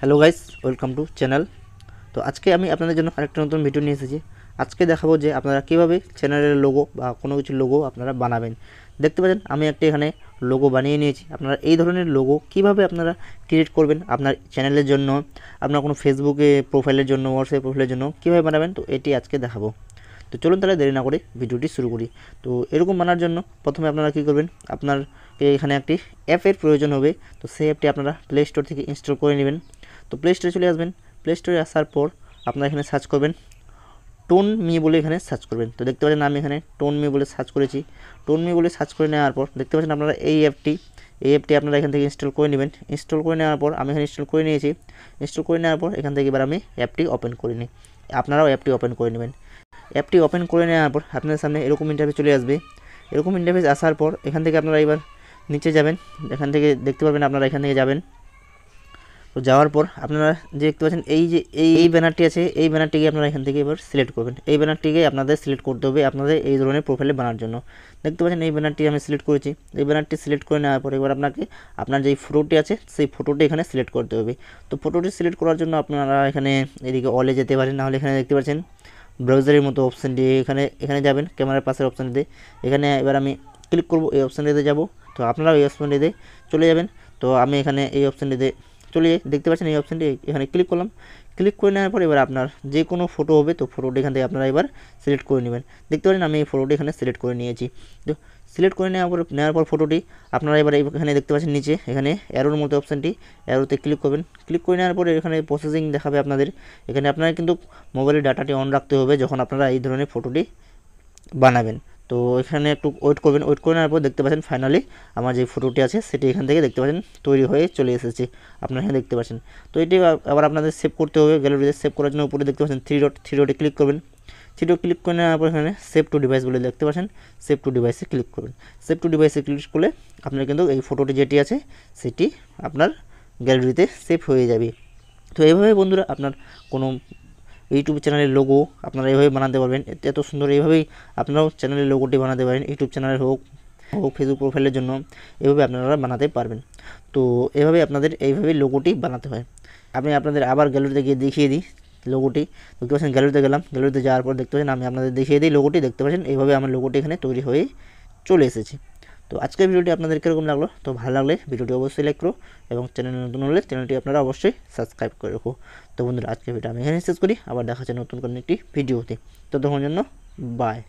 Hello guys, welcome to channel. তো আজকে আমি আপনাদের জন্য আরেকটা নতুন ভিডিও নিয়ে এসেছি। আজকে দেখাবো যে আপনারা কীভাবে চ্যানেলের লোগো বা কোনো কিছু লোগো আপনারা বানাবেন। দেখতে পাচ্ছেন আমি একটা এখানে লোগো বানিয়ে নিয়েছি। আপনারা এই ধরনের লোগো কীভাবে আপনারা ক্রিয়েট করবেন আপনার চ্যানেলের জন্য, আপনার কোনো ফেসবুকে প্রোফাইলের জন্য, হোয়াটসঅ্যাপ প্রোফাইলের জন্য কীভাবে বানাবেন, তো এটি আজকে দেখাবো। তো চলুন তাহলে দেরি না করে ভিডিওটি শুরু করি। তো এরকম বানার জন্য প্রথমে আপনারা কী করবেন, আপনারকে এখানে একটি অ্যাপের প্রয়োজন হবে। তো সেই অ্যাপটি আপনারা প্লে স্টোর থেকে ইনস্টল করে নেবেন। তো প্লে স্টোরে চলে আসবেন। প্লে স্টোরে আসার পর আপনারা এখানে সার্চ করবেন টোন মি বলে, এখানে সার্চ করবেন। তো দেখতে পাচ্ছেন আমি এখানে টোন মি বলে সার্চ করেছি। টোন মি বলে সার্চ করে নেওয়ার পর দেখতে পাচ্ছেন আপনারা এই অ্যাপটি আপনারা এখান থেকে ইনস্টল করে নেবেন। ইনস্টল করে নেওয়ার পর আমি এখানে ইনস্টল করে নিয়েছি। ইনস্টল করে নেওয়ার পর এখান থেকে এবার আমি অ্যাপটি ওপেন করে নিই। আপনারাও অ্যাপটি ওপেন করে নেবেন। অ্যাপটি ওপেন করে নেওয়ার পর আপনাদের সামনে এরকম ইন্টারফেস চলে আসবে। এরকম ইন্টারফেস আসার পর এখান থেকে আপনারা এবার নিচে যাবেন। এখান থেকে দেখতে পাবেন আপনারা এখান থেকে যাবেন। তো যাওয়ার পর আপনারা যে দেখতে পাচ্ছেন এই যে এই ব্যানারটি আছে, এই ব্যানারটিকে আপনারা এখান থেকে এবার সিলেক্ট করবেন। এই ব্যানারটিকে আপনাদের সিলেক্ট করতে হবে আপনাদের এই ধরনের প্রোফাইলে বানার জন্য। দেখতে পাচ্ছেন এই ব্যানারটি আমি সিলেক্ট করেছি। এই ব্যানারটি সিলেক্ট করে নেওয়ার পর এবার আপনাকে আপনার যেই ফটোটি আছে সেই ফটোটি এখানে সিলেক্ট করতে হবে। তো ফটোটি সিলেক্ট করার জন্য আপনারা এখানে এদিকে অলে যেতে পারেন, নাহলে এখানে দেখতে পাচ্ছেন ব্রাউজারের মতো অপশানটি, এখানে যাবেন ক্যামেরার পাশের অপশানটিতে। এখানে এবার আমি ক্লিক করব, এই অপশানটিতে যাব। তো আপনারাও এই অপশানটিতে চলে যাবেন। তো আমি এখানে এই অপশানটিতে চলে দেখতে পাচ্ছেন এই অপশানটি, এখানে ক্লিক করলাম। ক্লিক করে নেওয়ার পর এবার আপনার যে কোনো ফটো হবে, তো ফটোটি এখান থেকে আপনারা এবার সিলেক্ট করে নেবেন। দেখতে পাচ্ছেন আমি এই ফটোটি এখানে সিলেক্ট করে নিয়েছি। তো সিলেক্ট করে নেওয়ার পর ফটোটি আপনারা এবার এখানে দেখতে পাচ্ছেন নিচে এখানে অ্যারোর মতো অপশানটি, অ্যারোতে ক্লিক করবেন। ক্লিক করে নেওয়ার পরে এখানে প্রসেসিং দেখাবে আপনাদের। এখানে আপনারা কিন্তু মোবাইলের ডাটাটি অন রাখতে হবে যখন আপনারা এই ধরনের ফটোটি বানাবেন। তো এখানে একটু ওয়েট করবেন। ওয়েট করে নেওয়ার পর দেখতে পাচ্ছেন ফাইনালি আমার যে ফটোটি আছে সেটি এখান থেকে দেখতে পাচ্ছেন তৈরি হয়ে চলে এসেছে, আপনারা এখানে দেখতে পাচ্ছেন। তো এটি আবার আপনাদের সেভ করতে হবে। গ্যালারিতে সেভ করার জন্য উপরে দেখতে পাচ্ছেন থ্রি ডটে ক্লিক করবেন। থ্রি ডট ক্লিক করে নেওয়ার পর এখানে সেভ টু ডিভাইস বলে দেখতে পাচ্ছেন, সেভ টু ডিভাইসে ক্লিক করবেন। সেভ টু ডিভাইসে ক্লিক করলে আপনার কিন্তু এই ফটোটি যেটি আছে সেটি আপনার গ্যালারিতে সেভ হয়ে যাবে। তো এইভাবে বন্ধুরা আপনার কোনো ইউটিউব চ্যানেলের লোগো আপনারা এইভাবে বানাতে পারবেন। এত সুন্দর, এইভাবেই আপনারাও চ্যানেলের লোগোটি বানাতে পারেন। ইউটিউব চ্যানেলের হোক ফেসবুক প্রোফাইলের জন্য এভাবে আপনারা বানাতে পারবেন। তো এভাবে আপনাদের এইভাবে লোগোটি বানাতে হয়। আমি আপনাদের আবার গ্যালারিতে গিয়ে দেখিয়ে দিই লোগোটি। দেখতে পাচ্ছেন গ্যালারিতে গেলাম। গ্যালারিতে যাওয়ার পর দেখতে পাচ্ছেন আমি আপনাদের দেখিয়ে দিই লোগোটি। দেখতে পাচ্ছেন এইভাবে আমার লোগোটি এখানে তৈরি হয়ে চলে এসেছে। তো আজকের ভিডিওটি আপনাদের কীরকম লাগলো, তো ভালো লাগলে ভিডিওটি অবশ্যই লাইক করো এবং চ্যানেল নতুন হলে চ্যানেলটি আপনারা অবশ্যই সাবস্ক্রাইব করে রাখো। তো বন্ধুরা আজকের ভিডিও আমি এখানে শেষ করি। আবার দেখা হচ্ছে নতুন কোনো একটি ভিডিওতে। ততক্ষণের জন্য বাই।